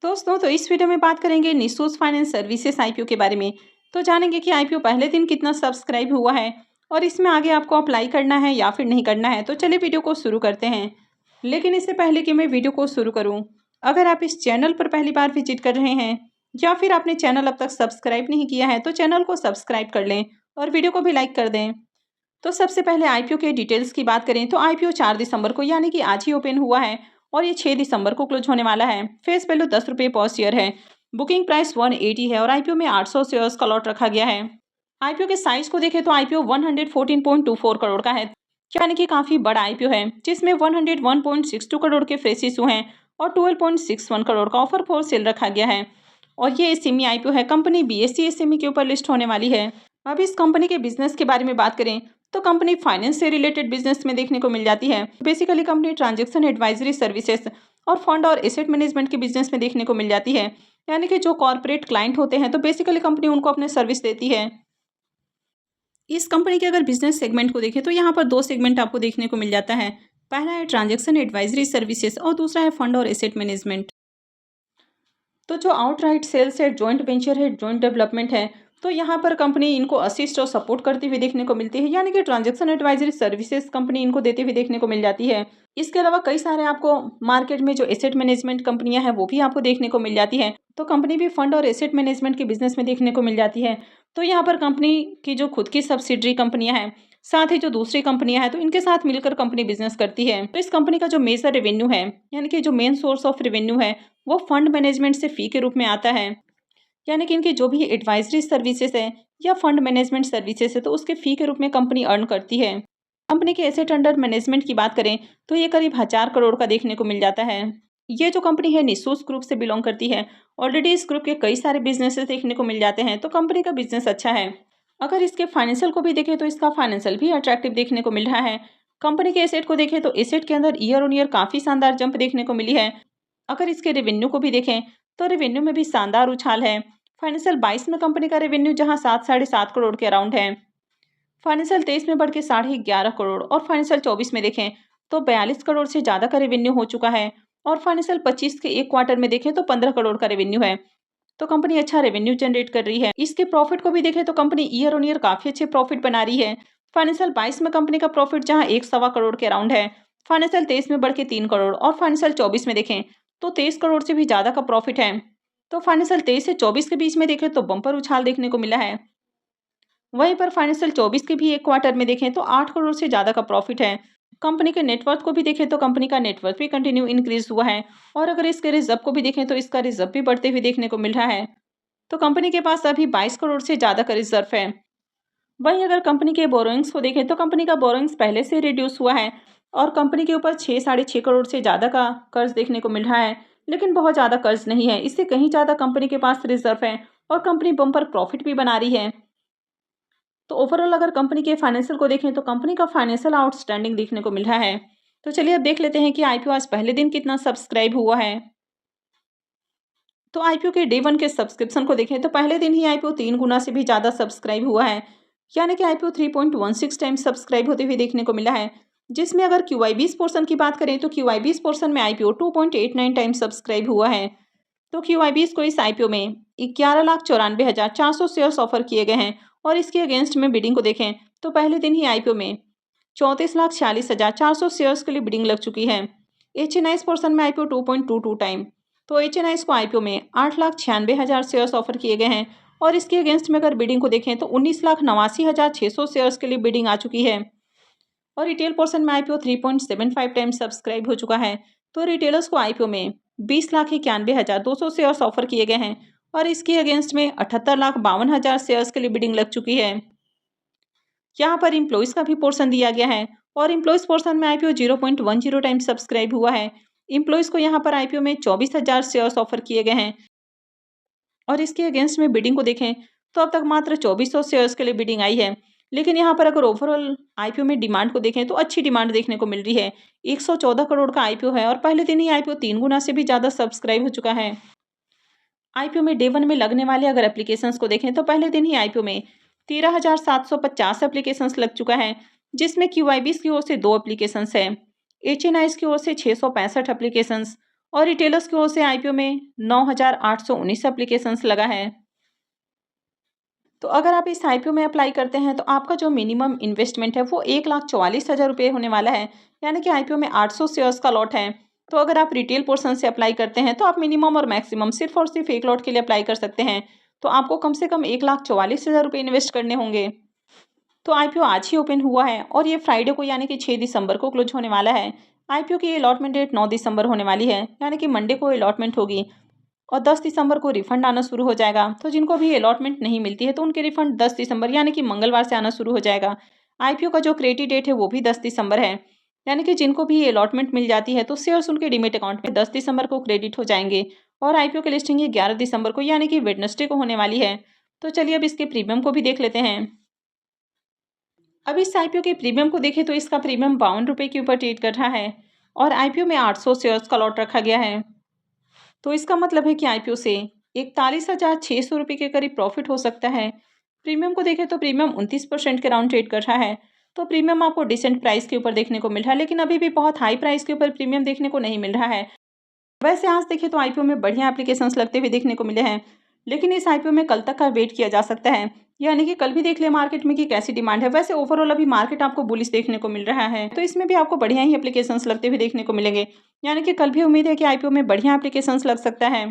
दोस्तों तो इस वीडियो में बात करेंगे निशूज फाइनेंस सर्विसेज आईपीओ के बारे में। तो जानेंगे कि आईपीओ पहले दिन कितना सब्सक्राइब हुआ है और इसमें आगे आपको अप्लाई करना है या फिर नहीं करना है। तो चलिए वीडियो को शुरू करते हैं। लेकिन इससे पहले कि मैं वीडियो को शुरू करूं, अगर आप इस चैनल पर पहली बार विजिट कर रहे हैं या फिर आपने चैनल अब तक सब्सक्राइब नहीं किया है तो चैनल को सब्सक्राइब कर लें और वीडियो को भी लाइक कर दें। तो सबसे पहले आईपीओ के डिटेल्स की बात करें तो आईपीओ 4 दिसंबर को यानी कि आज ही ओपन हुआ है और ये 6 दिसंबर को क्लोज होने वाला है। फेस वैल्यू 10 रुपये पर शेयर है। बुकिंग प्राइस 180 है और आईपीओ में 800 शेयर्स का लॉट रखा गया है। आईपीओ के साइज को देखें तो आईपीओ 114.24 करोड़ का है, यानी कि काफी बड़ा आईपीओ है, जिसमें 101.62 करोड़ के फ्रेश इशू हैं और 12.61 करोड़ का ऑफर फॉर सेल रखा गया है। और ये एसएमई आईपीओ है। कंपनी बीएसई एसएमई के ऊपर लिस्ट होने वाली है। अब इस कंपनी के बिजनेस के बारे में बात करें तो कंपनी फाइनेंस से रिलेटेड बिजनेस में देखने को मिल जाती है। Basically company transaction advisory services और फंड और एसेट मैनेजमेंट के बिजनेस में देखने को मिल जाती है, यानी कि जो कॉर्पोरेट क्लाइंट होते हैं तो बेसिकली कंपनी उनको अपने सर्विस देती है। इस कंपनी के अगर बिजनेस सेगमेंट को देखें तो यहाँ पर दो सेगमेंट आपको देखने को मिल जाता है। पहला है ट्रांजैक्शन एडवाइजरी सर्विसेज और दूसरा है फंड और एसेट मैनेजमेंट। तो जो आउटराइट सेल्स है, जॉइंट वेंचर है, जॉइंट डेवलपमेंट है, तो यहाँ पर कंपनी इनको असिस्ट और सपोर्ट करती हुई देखने को मिलती है, यानी कि ट्रांजैक्शन एडवाइजरी सर्विसेज कंपनी इनको देती हुई देखने को मिल जाती है। इसके अलावा कई सारे आपको मार्केट में जो एसेट मैनेजमेंट कंपनियां हैं वो भी आपको देखने को मिल जाती है। तो कंपनी भी फंड और एसेट मैनेजमेंट के बिजनेस में देखने को मिल जाती है। तो यहाँ पर कंपनी की जो खुद की सब्सिडरी कंपनियां हैं, साथ ही जो दूसरी कंपनियां हैं, तो इनके साथ मिलकर कंपनी बिजनेस करती है। तो इस कंपनी का जो मेजर रेवेन्यू है, यानी कि जो मेन सोर्स ऑफ रेवेन्यू है, वो फंड मैनेजमेंट से फी के रूप में आता है। यानी कि इनकी जो भी एडवाइजरी सर्विसेज है या फंड मैनेजमेंट सर्विसेज है तो उसके फी के रूप में कंपनी अर्न करती है। कंपनी के एसेट अंडर मैनेजमेंट की बात करें तो ये करीब 1000 करोड़ का देखने को मिल जाता है। ये जो कंपनी है निशूज ग्रुप से बिलोंग करती है। ऑलरेडी इस ग्रुप के कई सारे बिजनेसेस देखने को मिल जाते हैं, तो कंपनी का बिजनेस अच्छा है। अगर इसके फाइनेंशियल को भी देखें तो इसका फाइनेंशियल भी अट्रैक्टिव देखने को मिल रहा है। कंपनी के एसेट को देखें तो एसेट के अंदर ईयर ऑन ईयर काफी शानदार जंप देखने को मिली है। अगर इसके रेवेन्यू को भी देखें तो रेवेन्यू में भी शानदार उछाल है। फाइनेंशियल 22 में कंपनी का रेवेन्यू जहां 7-7.5 करोड़ के अराउंड है, फाइनेंशियल 23 में बढ़ के 11.5 करोड़ और फाइनेंशियल 24 में देखें तो 42 करोड़ से ज़्यादा का रेवेन्यू हो चुका है। और फाइनेंशियल 25 के एक क्वार्टर में देखें तो 15 करोड़ का रेवेन्यू है। तो कंपनी अच्छा रेवेन्यू जनरेट कर रही है। इसके प्रॉफिट को भी देखें तो कंपनी ईयर ऑन ईयर काफ़ी अच्छे प्रॉफिट बना रही है। फाइनेंशियल 22 में कंपनी का प्रॉफिट जहां 1.25 करोड़ के अराउंड है, फाइनेंशियल 23 में बढ़ के 3 करोड़ और फाइनेंशियल 24 में देखें तो 23 करोड़ से भी ज़्यादा का प्रॉफिट है। तो फाइनेंशियल 23 से 24 के बीच में देखें तो बम्पर उछाल देखने को मिला है। वहीं पर फाइनेंशियल 24 के भी एक क्वार्टर में देखें तो 8 करोड़ से ज़्यादा का प्रॉफिट है। कंपनी के नेटवर्थ को भी देखें तो कंपनी का नेटवर्थ भी कंटिन्यू इंक्रीज हुआ है। और अगर इसके रिजर्व को भी देखें तो इसका रिजर्व भी बढ़ते हुए देखने को मिल रहा है। तो कंपनी के पास अभी 22 करोड़ से ज़्यादा का रिजर्व है। वहीं अगर कंपनी के बोरोइंग्स को देखें तो कंपनी का बोरोइंग्स पहले से रिड्यूस हुआ है और कंपनी के ऊपर 6-6.5 करोड़ से ज़्यादा का कर्ज देखने को मिल रहा है, लेकिन बहुत ज़्यादा कर्ज नहीं है। इससे कहीं ज़्यादा कंपनी के पास रिजर्व है और कंपनी बम्पर प्रॉफिट भी बना रही है। तो ओवरऑल अगर कंपनी के फाइनेंशियल को देखें तो कंपनी का फाइनेंशियल आउटस्टैंडिंग देखने को मिल रहा है। तो चलिए अब देख लेते हैं कि आईपीओ आज पहले दिन कितना सब्सक्राइब हुआ है। तो आईपीओ के डे वन के सब्सक्रिप्शन को देखें तो पहले दिन ही आईपीओ 3 गुना से भी ज़्यादा सब्सक्राइब हुआ है, यानी कि आईपीओ 3.16 टाइम्स सब्सक्राइब होते हुए देखने को मिला है। जिसमें अगर क्यूआई 20 पोर्सन की बात करें तो क्यूआई 20 पोर्सन में आईपीओ 2.89 टाइम्स सब्सक्राइब हुआ है। तो क्यूआई 20 को इस आईपीओ में 11,94,400 शेयर्स ऑफर किए गए हैं और इसके अगेंस्ट में बिडिंग को देखें तो पहले दिन ही आईपीओ में 34,46,400 शेयर्स के लिए बिडिंग लग चुकी है। एच पोर्सन में आईपीओ 2.22 टाइम। तो एच को आईपीओ में 8,96,000 शेयर्स ऑफर किए गए हैं और इसके अगेंस्ट में अगर बिडिंग को देखें तो 19,89,600 शेयर्स के लिए बिडिंग आ चुकी है। और रिटेल पोर्शन में आईपीओ 3.75 टाइम्स सब्सक्राइब हो चुका है। तो रिटेलर्स को आईपीओ में 20,91,200 शेयर्स ऑफर किए गए हैं और इसके अगेंस्ट में 78,52,000 शेयर्स के लिए बिडिंग लग चुकी है। यहाँ पर इम्प्लॉइज का भी पोर्शन दिया गया है और इम्प्लॉइज पोर्शन में आईपीओ 0.10 टाइम्स सब्सक्राइब हुआ है। इम्प्लॉइज को यहाँ पर आईपीओ में 24,000 शेयर्स ऑफर किए गए हैं और इसके अगेंस्ट में बिडिंग को देखें तो अब तक मात्र 2400 शेयर्स के लिए बिडिंग आई है। लेकिन यहाँ पर अगर ओवरऑल आईपीओ में डिमांड को देखें तो अच्छी डिमांड देखने को मिल रही है। 114 करोड़ का आईपीओ है और पहले दिन ही आईपीओ 3 गुना से भी ज़्यादा सब्सक्राइब हो चुका है। आईपीओ में डे वन में लगने वाले अगर एप्लीकेशंस को देखें तो पहले दिन ही आईपीओ में 13,750 एप्लीकेशंस लग चुका है, जिसमें क्यूआई 20 की ओर से 2 एप्लीकेशंस है, एच की ओर से 665 एप्लीकेशंस और रिटेलर्स की ओर से आईपीओ में 9,819 एप्लीकेशंस लगा है। तो अगर आप इस आईपीओ में अप्लाई करते हैं तो आपका जो मिनिमम इन्वेस्टमेंट है वो 1,44,000 रुपये होने वाला है। यानी कि आईपीओ में 800 शेयर्स का लॉट है। तो अगर आप रिटेल पोर्शन से अप्लाई करते हैं तो आप मिनिमम और मैक्सिमम सिर्फ और सिर्फ एक लॉट के लिए अप्लाई कर सकते हैं। तो आपको कम से कम 1,44,000 रुपये इन्वेस्ट करने होंगे। तो आईपीओ आज ही ओपन हुआ है और ये फ्राइडे को यानी कि 6 दिसंबर को क्लोज होने वाला है। आईपीओ की अलॉटमेंट डेट 9 दिसंबर होने वाली है, यानी कि मंडे को अलॉटमेंट होगी और 10 दिसंबर को रिफंड आना शुरू हो जाएगा। तो जिनको भी अलॉटमेंट नहीं मिलती है तो उनके रिफंड 10 दिसंबर यानी कि मंगलवार से आना शुरू हो जाएगा। आईपीओ का जो क्रेडिट डेट है वो भी 10 दिसंबर है, यानी कि जिनको भी अलॉटमेंट मिल जाती है तो शेयर्स उनके डीमेट अकाउंट में 10 दिसंबर को क्रेडिट हो जाएंगे। और आईपीओ की लिस्टिंग ये 11 दिसंबर को यानी कि वेडनेसडे को होने वाली है। तो चलिए अब इसके प्रीमियम को भी देख लेते हैं। अब इस आईपीओ के प्रीमियम को देखें तो इसका प्रीमियम 52 रुपये के ऊपर ट्रेड कर रहा है और आईपीओ में 800 शेयर्स का लॉट रखा गया है। तो इसका मतलब है कि आईपीओ से 41,600 रुपये के करीब प्रॉफिट हो सकता है। प्रीमियम को देखें तो प्रीमियम 29% के राउंड ट्रेड कर रहा है। तो प्रीमियम आपको डिसेंट प्राइस के ऊपर देखने को मिल रहा है, लेकिन अभी भी बहुत हाई प्राइस के ऊपर प्रीमियम देखने को नहीं मिल रहा है। वैसे आज देखें तो आईपीओ में बढ़िया एप्लीकेशंस लगते हुए देखने को मिले हैं, लेकिन इस आईपीओ में कल तक का वेट किया जा सकता है। यानी कि कल भी देख ले मार्केट में कि कैसी डिमांड है। वैसे ओवरऑल अभी मार्केट आपको बुलिश देखने को मिल रहा है, तो इसमें भी आपको बढ़िया ही एप्लीकेशंस लगते हुए देखने को मिलेंगे। यानी कि कल भी उम्मीद है कि आईपीओ में बढ़िया एप्लीकेशंस लग सकता है।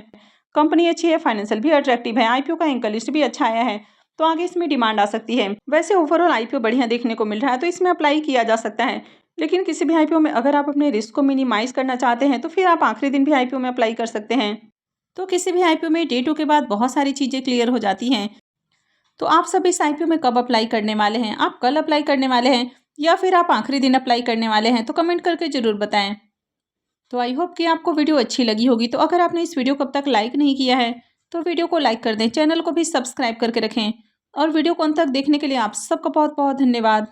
कंपनी अच्छी है, फाइनेंशियल भी अट्रैक्टिव है, आईपीओ का एंकर लिस्ट भी अच्छा आया है, तो आगे इसमें डिमांड आ सकती है। वैसे ओवरऑल आईपीओ बढ़िया देखने को मिल रहा है, तो इसमें अप्लाई किया जा सकता है। लेकिन किसी भी आईपीओ में अगर आप अपने रिस्क को मिनिमाइज करना चाहते हैं तो फिर आप आखिरी दिन भी आईपीओ में अप्लाई कर सकते हैं। तो किसी भी आईपीओ में डे 2 के बाद बहुत सारी चीज़ें क्लियर हो जाती हैं। तो आप सब इस आईपीओ में कब अप्लाई करने वाले हैं? आप कल अप्लाई करने वाले हैं या फिर आप आखिरी दिन अप्लाई करने वाले हैं? तो कमेंट करके ज़रूर बताएं। तो आई होप कि आपको वीडियो अच्छी लगी होगी। तो अगर आपने इस वीडियो को अब तक लाइक नहीं किया है तो वीडियो को लाइक कर दें, चैनल को भी सब्सक्राइब करके रखें और वीडियो को अंत तक देखने के लिए आप सबका बहुत बहुत धन्यवाद।